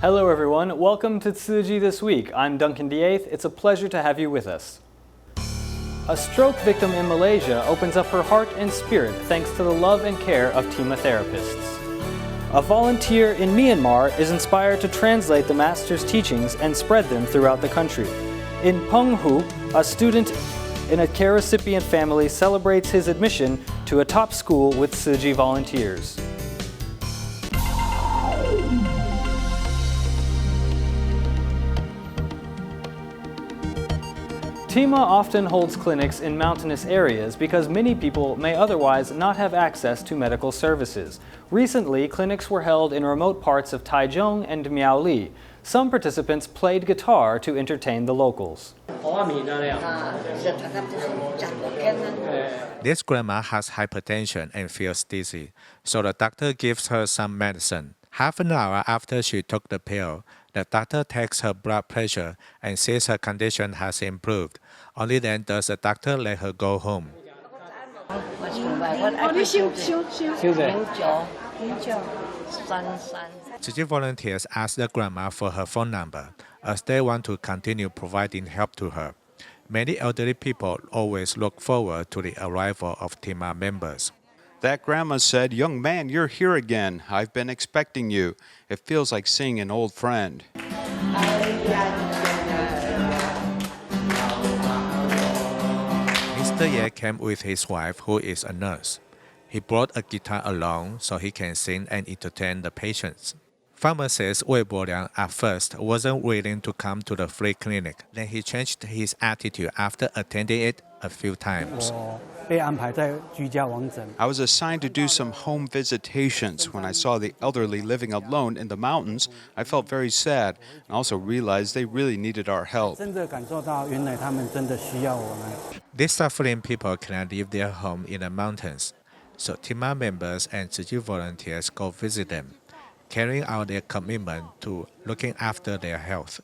Hello everyone, welcome to Tzu Chi This Week. I'm Duncan D8th. It's a pleasure to have you with us. A stroke victim in Malaysia opens up her heart and spirit thanks to the love and care of TIMA therapists. A volunteer in Myanmar is inspired to translate the master's teachings and spread them throughout the country. In Penghu, a student in a care recipient family celebrates his admission to a top school with Tzu Chi volunteers. TIMA often holds clinics in mountainous areas because many people may otherwise not have access to medical services. Recently, clinics were held in remote parts of Taichung and Miaoli. Some participants played guitar to entertain the locals. This grandma has hypertension and feels dizzy, so the doctor gives her some medicine. Half an hour after she took the pill, the doctor takes her blood pressure and says her condition has improved. Only then does the doctor let her go home. Tzu Chi volunteers ask the grandma for her phone number, as they want to continue providing help to her. Many elderly people always look forward to the arrival of TIMA members. That grandma said, "Young man, you're here again. I've been expecting you. It feels like seeing an old friend." Mr. Ye came with his wife, who is a nurse. He brought a guitar along so he can sing and entertain the patients. Pharmacist Wei Bo-liang at first wasn't willing to come to the free clinic. Then he changed his attitude after attending it a few times. I was assigned to do some home visitations. When I saw the elderly living alone in the mountains, I felt very sad and also realized they really needed our help. These suffering people cannot leave their home in the mountains, so TIMA members and Tzu Chi volunteers go visit them, carrying out their commitment to looking after their health.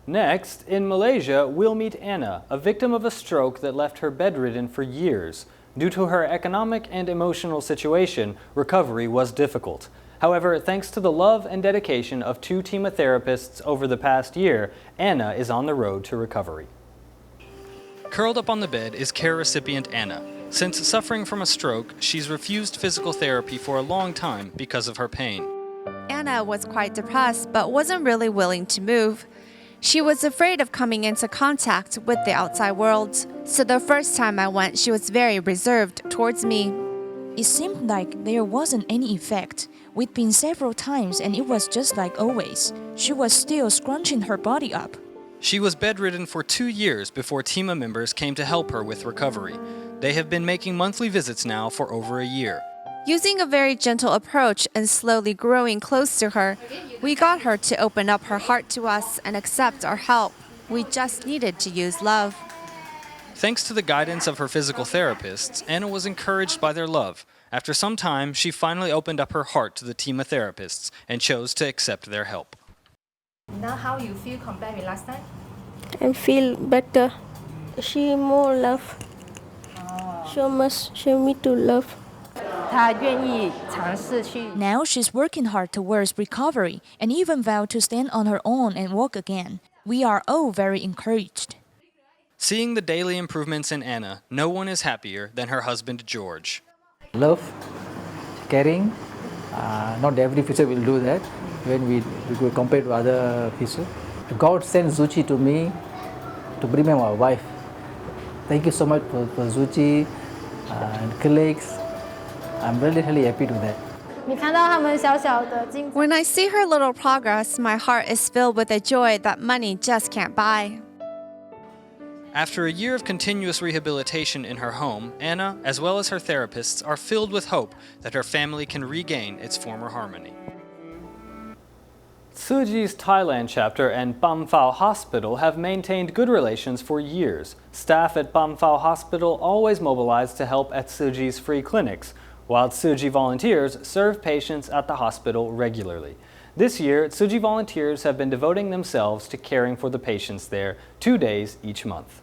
Next, in Malaysia, we'll meet Anna, a victim of a stroke that left her bedridden for years. Due to her economic and emotional situation, recovery was difficult. However, thanks to the love and dedication of 2 TIMA therapists over the past year, Anna is on the road to recovery. Curled up on the bed is care recipient Anna. Since suffering from a stroke, she's refused physical therapy for a long time because of her pain. Anna was quite depressed but wasn't really willing to move. She was afraid of coming into contact with the outside world, so the first time I went, she was very reserved towards me. It seemed like there wasn't any effect. We'd been several times and it was just like always. She was still scrunching her body up. She was bedridden for 2 years before TIMA members came to help her with recovery. They have been making monthly visits now for over a year. Using a very gentle approach and slowly growing close to her, we got her to open up her heart to us and accept our help. We just needed to use love. Thanks to the guidance of her physical therapists, Anna was encouraged by their love. After some time, she finally opened up her heart to the TIMA therapists and chose to accept their help. Now how you feel compared with last time? I feel better. She more love. Show me to love. Now she's working hard towards recovery and even vowed to stand on her own and walk again. We are all very encouraged. Seeing the daily improvements in Anna, no one is happier than her husband George. Love, caring, not every physio will do that when we compare to other physio. God sent Tzu Chi to me to bring me my wife. Thank you so much for Tzu Chi and colleagues. I'm really happy to that. When I see her little progress, my heart is filled with a joy that money just can't buy. After a year of continuous rehabilitation in her home, Anna, as well as her therapists, are filled with hope that her family can regain its former harmony. Tzu Chi's Thailand chapter and Bam Phao Hospital have maintained good relations for years. Staff at Bam Phao Hospital always mobilize to help at Tzu Chi's free clinics, while Tzu Chi volunteers serve patients at the hospital regularly. This year, Tzu Chi volunteers have been devoting themselves to caring for the patients there 2 days each month.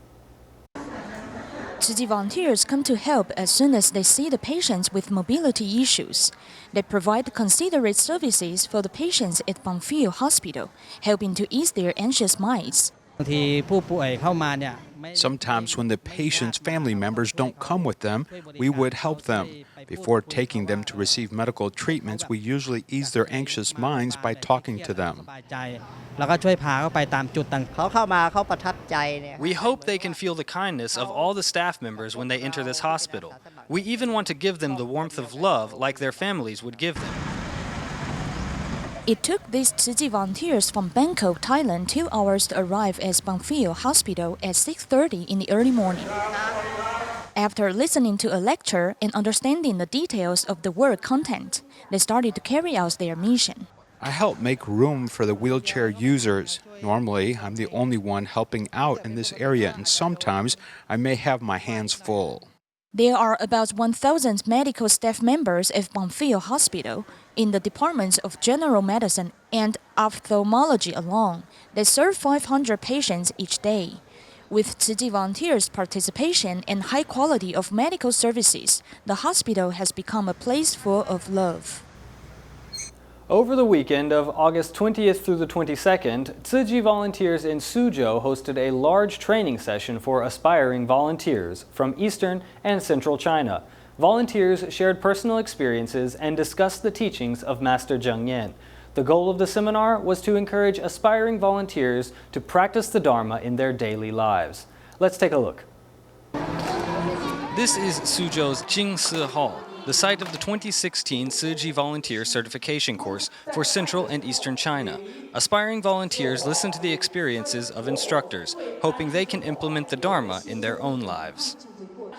Tzu Chi volunteers come to help as soon as they see the patients with mobility issues. They provide considerate services for the patients at Penghu Hospital, helping to ease their anxious minds. Sometimes when the patient's family members don't come with them, we would help them. Before taking them to receive medical treatments, we usually ease their anxious minds by talking to them. We hope they can feel the kindness of all the staff members when they enter this hospital. We even want to give them the warmth of love like their families would give them. It took these Tzu Chi volunteers from Bangkok, Thailand 2 hours to arrive at Penghu Hospital at 6:30 in the early morning. After listening to a lecture and understanding the details of the work content, they started to carry out their mission. I help make room for the wheelchair users. Normally, I'm the only one helping out in this area, and sometimes I may have my hands full. There are about 1,000 medical staff members at Penghu Hospital in the departments of general medicine and ophthalmology alone. They serve 500 patients each day. With Tzu Chi volunteers' participation and high quality of medical services, the hospital has become a place full of love. Over the weekend of August 20th through the 22nd, Tzu Chi volunteers in Suzhou hosted a large training session for aspiring volunteers from Eastern and Central China. Volunteers shared personal experiences and discussed the teachings of Master Zheng Yan. The goal of the seminar was to encourage aspiring volunteers to practice the Dharma in their daily lives. Let's take a look. This is Suzhou's Jingsi Hall, the site of the 2016 Tzu Chi Volunteer Certification course for Central and Eastern China. Aspiring volunteers listen to the experiences of instructors, hoping they can implement the Dharma in their own lives.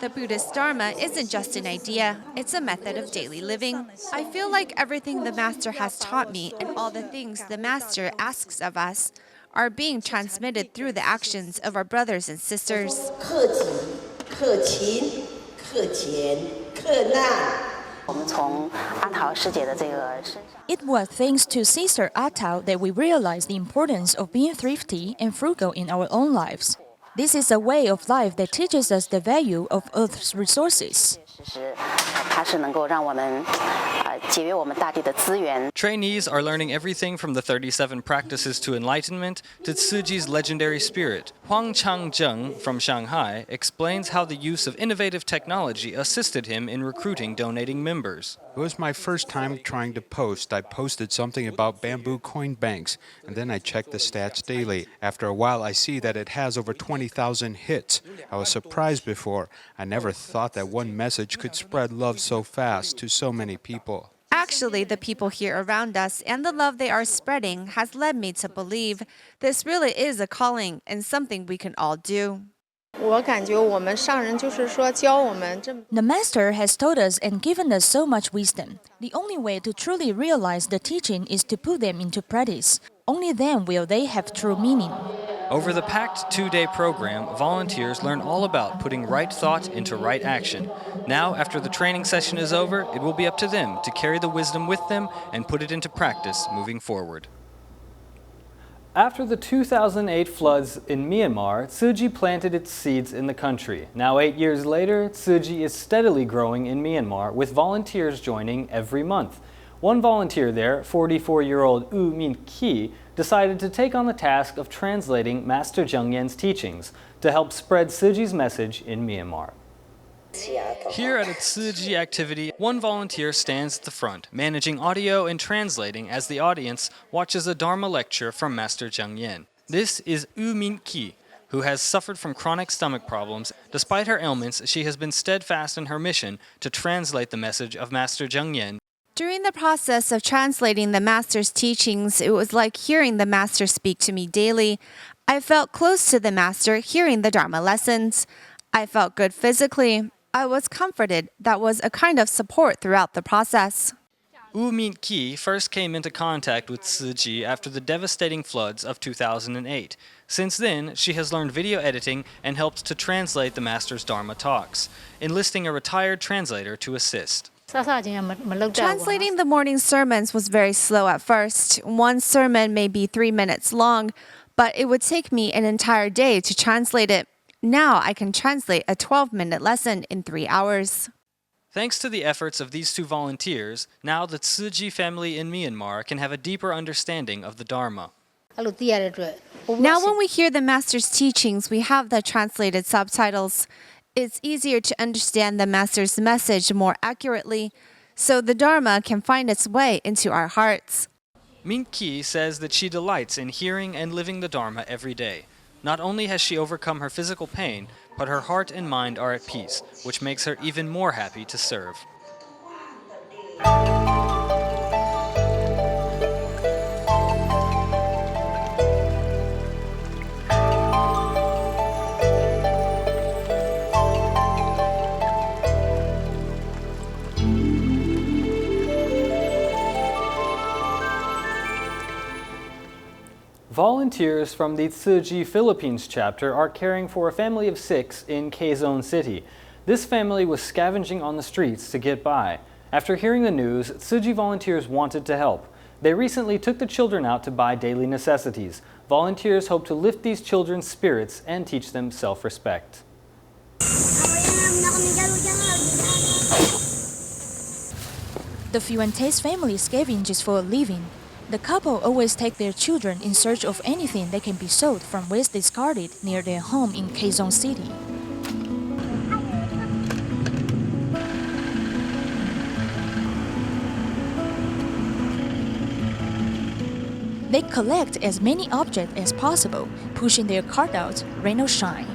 The Buddhist Dharma isn't just an idea, it's a method of daily living. I feel like everything the Master has taught me and all the things the Master asks of us are being transmitted through the actions of our brothers and sisters. It was thanks to Sister Atao that we realized the importance of being thrifty and frugal in our own lives. This is a way of life that teaches us the value of Earth's resources. Trainees are learning everything from the 37 practices to enlightenment to Tzu Chi's legendary spirit. Huang Changzheng from Shanghai explains how the use of innovative technology assisted him in recruiting donating members. It was my first time trying to post. I posted something about bamboo coin banks, and then I checked the stats daily. After a while, I see that it has over 20,000 hits. I was surprised before. I never thought that one message could spread love so fast to so many people. Actually, the people here around us and the love they are spreading has led me to believe this really is a calling and something we can all do. The Master has taught us and given us so much wisdom. The only way to truly realize the teaching is to put them into practice. Only then will they have true meaning. Over the packed two-day program, volunteers learn all about putting right thought into right action. Now, after the training session is over, it will be up to them to carry the wisdom with them and put it into practice moving forward. After the 2008 floods in Myanmar, Tzu Chi planted its seeds in the country. Now 8 years later, Tzu Chi is steadily growing in Myanmar, with volunteers joining every month. One volunteer there, 44-year-old U Min Ki, decided to take on the task of translating Master Zheng Yan's teachings to help spread Tzu Chi's message in Myanmar. Here at a Tzu Chi activity, one volunteer stands at the front, managing audio and translating as the audience watches a Dharma lecture from Master Zheng Yan. This is U Min Ki, who has suffered from chronic stomach problems. Despite her ailments, she has been steadfast in her mission to translate the message of Master Zheng Yan. During the process of translating the Master's teachings, it was like hearing the Master speak to me daily. I felt close to the Master hearing the Dharma lessons. I felt good physically. I was comforted. That was a kind of support throughout the process. U Min Ki first came into contact with Tzu Chi after the devastating floods of 2008. Since then, she has learned video editing and helped to translate the Master's Dharma talks, enlisting a retired translator to assist. Translating the morning sermons was very slow at first. One sermon may be 3 minutes long, but it would take me an entire day to translate it. Now I can translate a 12-minute lesson in 3 hours. Thanks to the efforts of these two volunteers, now the Tzu Chi family in Myanmar can have a deeper understanding of the Dharma. Now when we hear the Master's teachings, we have the translated subtitles. It's easier to understand the Master's message more accurately, so the Dharma can find its way into our hearts. Min Ki says that she delights in hearing and living the Dharma every day. Not only has she overcome her physical pain, but her heart and mind are at peace, which makes her even more happy to serve. Volunteers from the Tzu Chi Philippines chapter are caring for a family of 6 in Quezon City. This family was scavenging on the streets to get by. After hearing the news, Tzu Chi volunteers wanted to help. They recently took the children out to buy daily necessities. Volunteers hope to lift these children's spirits and teach them self-respect. The Fuentes family scavenges for a living. The couple always take their children in search of anything that can be sold from waste discarded near their home in Quezon City. They collect as many objects as possible, pushing their cart out, rain or shine.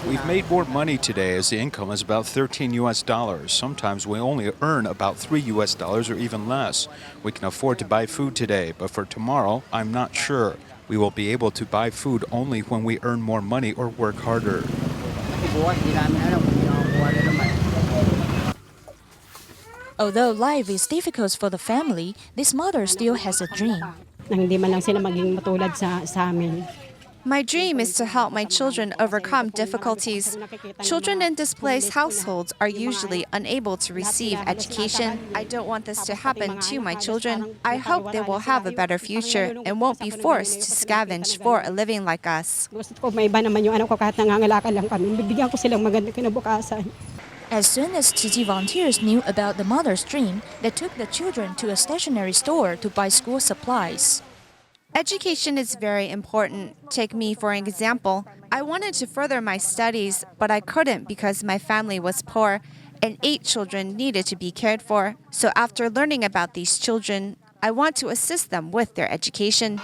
We've made more money today as the income is about $13. Sometimes we only earn about $3 or even less. We can afford to buy food today, but for tomorrow, I'm not sure. We will be able to buy food only when we earn more money or work harder. Although life is difficult for the family, this mother still has a dream. My dream is to help my children overcome difficulties. Children in displaced households are usually unable to receive education. I don't want this to happen to my children. I hope they will have a better future and won't be forced to scavenge for a living like us. As soon as Tzu Chi volunteers knew about the mother's dream, they took the children to a stationery store to buy school supplies. Education is very important. Take me for an example. I wanted to further my studies, but I couldn't because my family was poor and 8 children needed to be cared for. So after learning about these children, I want to assist them with their education.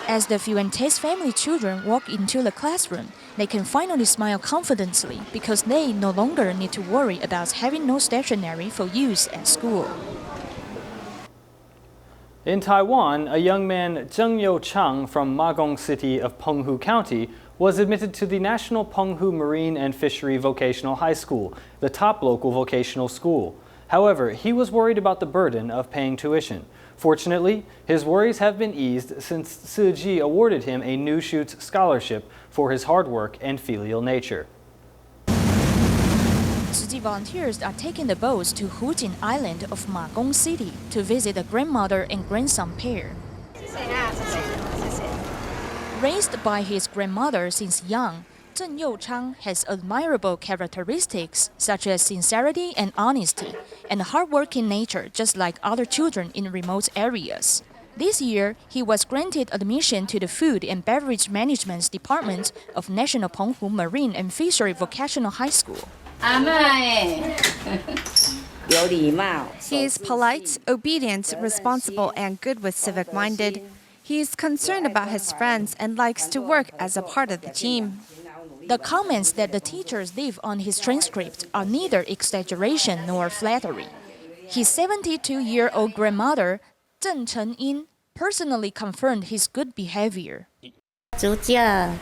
As the Fuentes family children walk into the classroom, they can finally smile confidently because they no longer need to worry about having no stationery for use at school. In Taiwan, a young man, Zheng Yo Chang from Magong City of Penghu County, was admitted to the National Penghu Marine and Fishery Vocational High School, the top local vocational school. However, he was worried about the burden of paying tuition. Fortunately, his worries have been eased since Tzu Chi awarded him a New Shoots scholarship for his hard work and filial nature. Tzu Chi volunteers are taking the boats to Hujin Island of Magong City to visit a grandmother and grandson pair. Raised by his grandmother since young, Zheng Yo Chang has admirable characteristics such as sincerity and honesty, and a hardworking nature just like other children in remote areas. This year, he was granted admission to the Food and Beverage Management Department of National Penghu Marine and Fishery Vocational High School. He is polite, obedient, responsible, and good with civic-minded. He is concerned about his friends and likes to work as a part of the team. The comments that the teachers leave on his transcript are neither exaggeration nor flattery. His 72-year-old grandmother, Zheng Chen-in, personally confirmed his good behavior. Zheng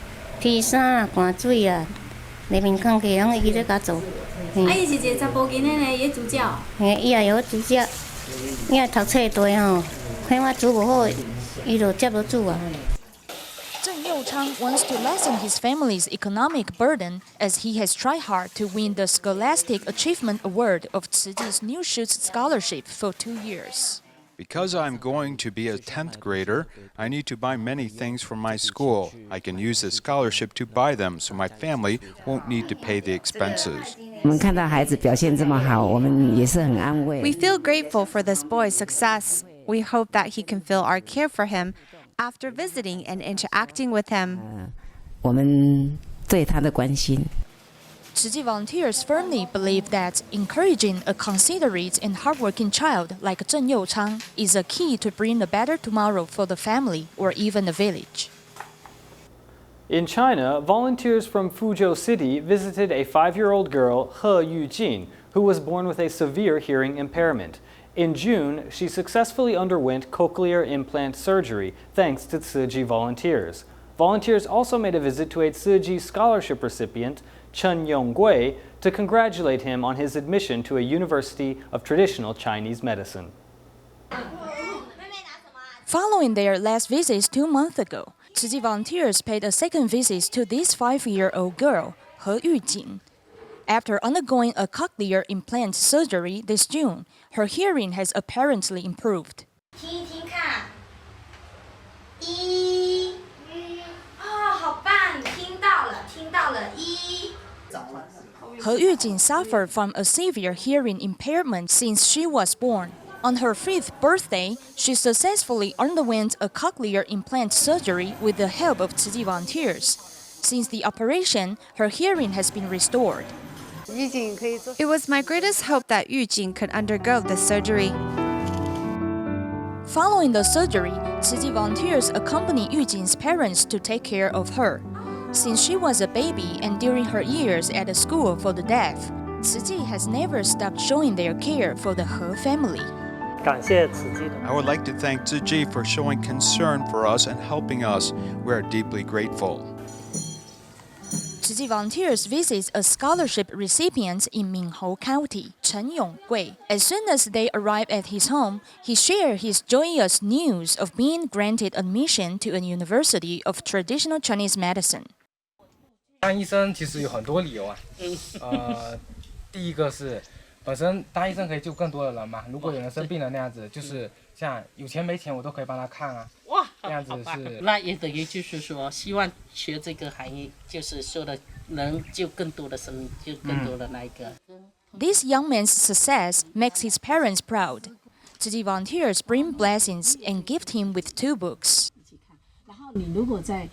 Yo Yo Chang wants to lessen his family's economic burden as he has tried hard to win the Scholastic Achievement Award of Tzu Chi's New Shoots Scholarship for 2 years. Because I'm going to be a 10th grader, I need to buy many things for my school. I can use the scholarship to buy them so my family won't need to pay the expenses. 我们看到孩子表现这么好，我们也是很安慰。 We feel grateful for this boy's success. We hope that he can feel our care for him after visiting and interacting with him. 我们对他的关心。 Tzu Chi volunteers firmly believe that encouraging a considerate and hardworking child like Zheng Youchang is a key to bring a better tomorrow for the family or even the village. In China, volunteers from Fuzhou City visited a 5-year-old girl, He Yujin, who was born with a severe hearing impairment. In June, she successfully underwent cochlear implant surgery thanks to Tzu Chi volunteers. Volunteers also made a visit to a Tzu Chi scholarship recipient, Chen Yonggui, to congratulate him on his admission to a University of Traditional Chinese Medicine. Following their last visits 2 months ago, Tzu Chi volunteers paid a second visit to this 5-year-old girl, He Yujin. After undergoing a cochlear implant surgery this June, her hearing has apparently improved. 听一听看，一，好棒，听到了，一。 He Yujin suffered from a severe hearing impairment since she was born. On her 5th birthday, she successfully underwent a cochlear implant surgery with the help of Tzu Chi volunteers. Since the operation, her hearing has been restored. It was my greatest hope that Yujin could undergo this surgery. Following the surgery, Tzu Chi volunteers accompany Yujin's parents to take care of her. Since she was a baby and during her years at a school for the deaf, Tzu Chi has never stopped showing their care for the He family. 感谢慈济的。 I would like to thank Tzu Chi for showing concern for us and helping us. We are deeply grateful. Tzu Chi volunteers visit a scholarship recipient in Penghu County, Chen Yonggui. As soon as they arrive at his home, he shared his joyous news of being granted admission to a University of Traditional Chinese Medicine. 当医生其实有很多理由啊，第一个是本身当医生可以救更多的人嘛。如果有人生病了那样子，就是像有钱没钱我都可以帮他看啊。哇，这样子是。那也等于就是说，希望学这个行业，就是说的能救更多的生命，救更多的那一个。This young man's success makes his parents proud. Tzu Chi volunteers bring blessings and gift him with 2 books. 你如果在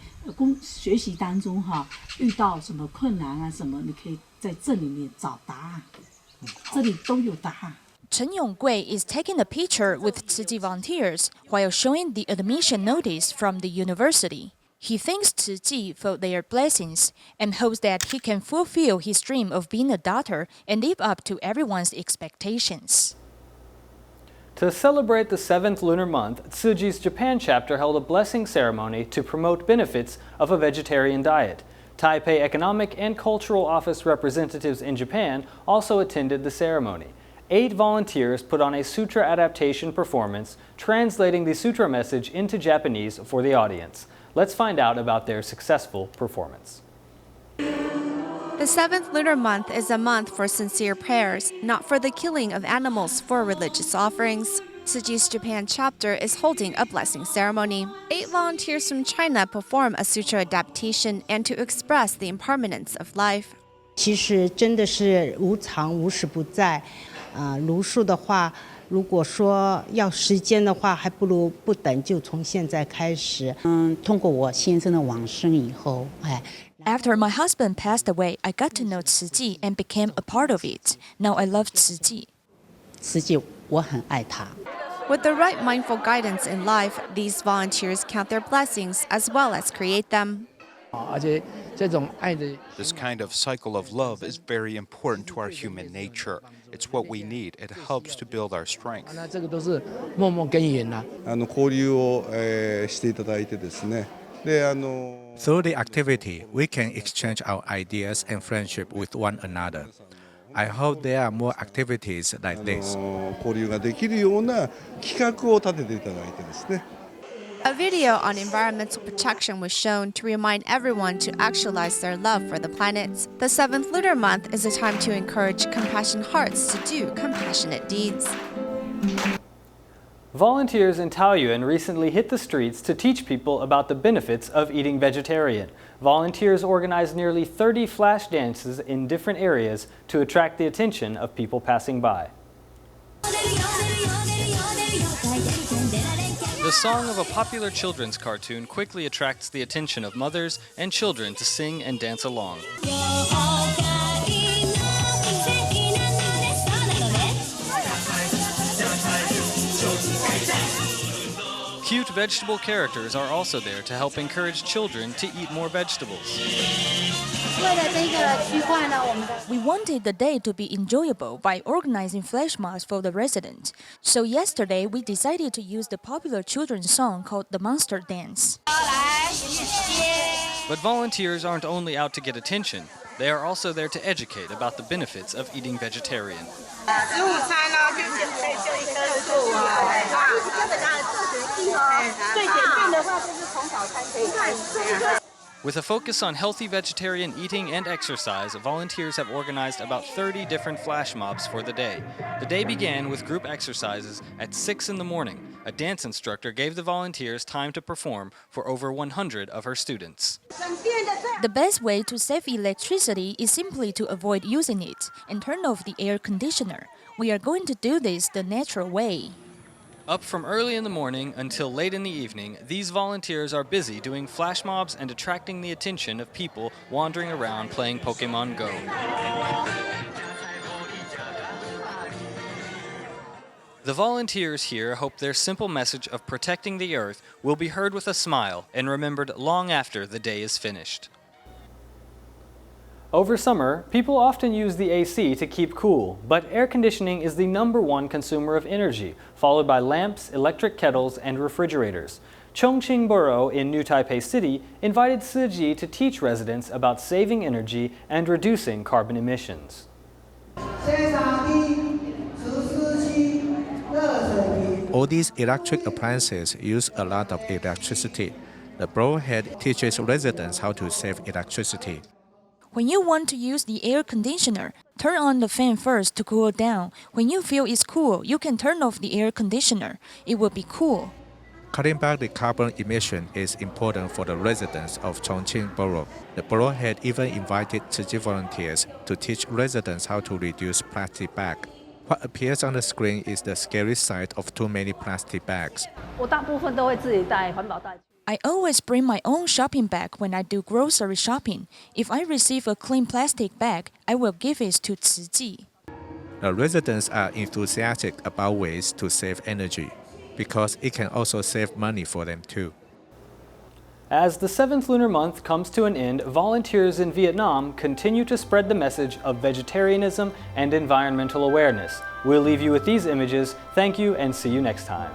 学习当中遇到什么困难啊什么，你可以在这里面找答案，这里都有答案。 Chen Yonggui is taking a picture with Tzu Chi volunteers while showing the admission notice from the university. He thanks Tzu Chi for their blessings and hopes that he can fulfill his dream of being a doctor and live up to everyone's expectations. To celebrate the 7th lunar month, Tzu Chi's Japan chapter held a blessing ceremony to promote benefits of a vegetarian diet. Taipei Economic and Cultural Office representatives in Japan also attended the ceremony. 8 volunteers put on a sutra adaptation performance, translating the sutra message into Japanese for the audience. Let's find out about their successful performance. The 7th lunar month is a month for sincere prayers, not for the killing of animals for religious offerings. Tzu Chi's Japan chapter is holding a blessing ceremony. 8 volunteers from China perform a sutra adaptation and to express the impermanence of life. 其实真的是无常无时不在，如数的话，如果说要时间的话，还不如不等，就从现在开始。通过我先生的往生以后，After my husband passed away, I got to know Tzu Chi and became a part of it. Now I love Tzu Chi. 慈济我很爱他。 With the right mindful guidance in life, these volunteers count their blessings as well as create them. This kind of cycle of love is very important to our human nature. It's what we need. It helps to build our strength. 这个都是默默耕耘啦。交流をしていただいてですね。Through the activity, we can exchange our ideas and friendship with one another. I hope there are more activities like this. 交流ができるような企画を立てていただいてですね。A video on environmental protection was shown to remind everyone to actualize their love for the planet. The 7th lunar month is a time to encourage compassionate hearts to do compassionate deeds. Volunteers in Taoyuan recently hit the streets to teach people about the benefits of eating vegetarian. Volunteers organized nearly 30 flash dances in different areas to attract the attention of people passing by. The song of a popular children's cartoon quickly attracts the attention of mothers and children to sing and dance along. Cute vegetable characters are also there to help encourage children to eat more vegetables. We wanted the day to be enjoyable by organizing flash mobs for the residents. So yesterday we decided to use the popular children's song called The Monster Dance. But volunteers aren't only out to get attention, they are also there to educate about the benefits of eating vegetarian. With a focus on healthy vegetarian eating and exercise, volunteers have organized about 30 different flash mobs for the day. The day began with group exercises at 6 in the morning. A dance instructor gave the volunteers time to perform for over 100 of her students. The best way to save electricity is simply to avoid using it and turn off the air conditioner. We are going to do this the natural way. Up from early in the morning until late in the evening, these volunteers are busy doing flash mobs and attracting the attention of people wandering around playing Pokemon Go. The volunteers here hope their simple message of protecting the earth will be heard with a smile and remembered long after the day is finished. Over summer, people often use the AC to keep cool, but air conditioning is the #1 consumer of energy, followed by lamps, electric kettles, and refrigerators. Chongqing Borough in New Taipei City invited Tzu Chi to teach residents about saving energy and reducing carbon emissions. All these electric appliances use a lot of electricity. The borough head teaches residents how to save electricity. When you want to use the air conditioner, turn on the fan first to cool down. When you feel it's cool, you can turn off the air conditioner. It will be cool. Cutting back the carbon emission is important for the residents of Chongqing Borough. The borough had even invited Tzu Chi volunteers to teach residents how to reduce plastic bags. What appears on the screen is the scary side of too many plastic bags. I always bring my own shopping bag when I do grocery shopping. If I receive a clean plastic bag, I will give it to Tzu Chi. The residents are enthusiastic about ways to save energy because it can also save money for them too. As the 7th lunar month comes to an end, volunteers in Vietnam continue to spread the message of vegetarianism and environmental awareness. We'll leave you with these images. Thank you and see you next time.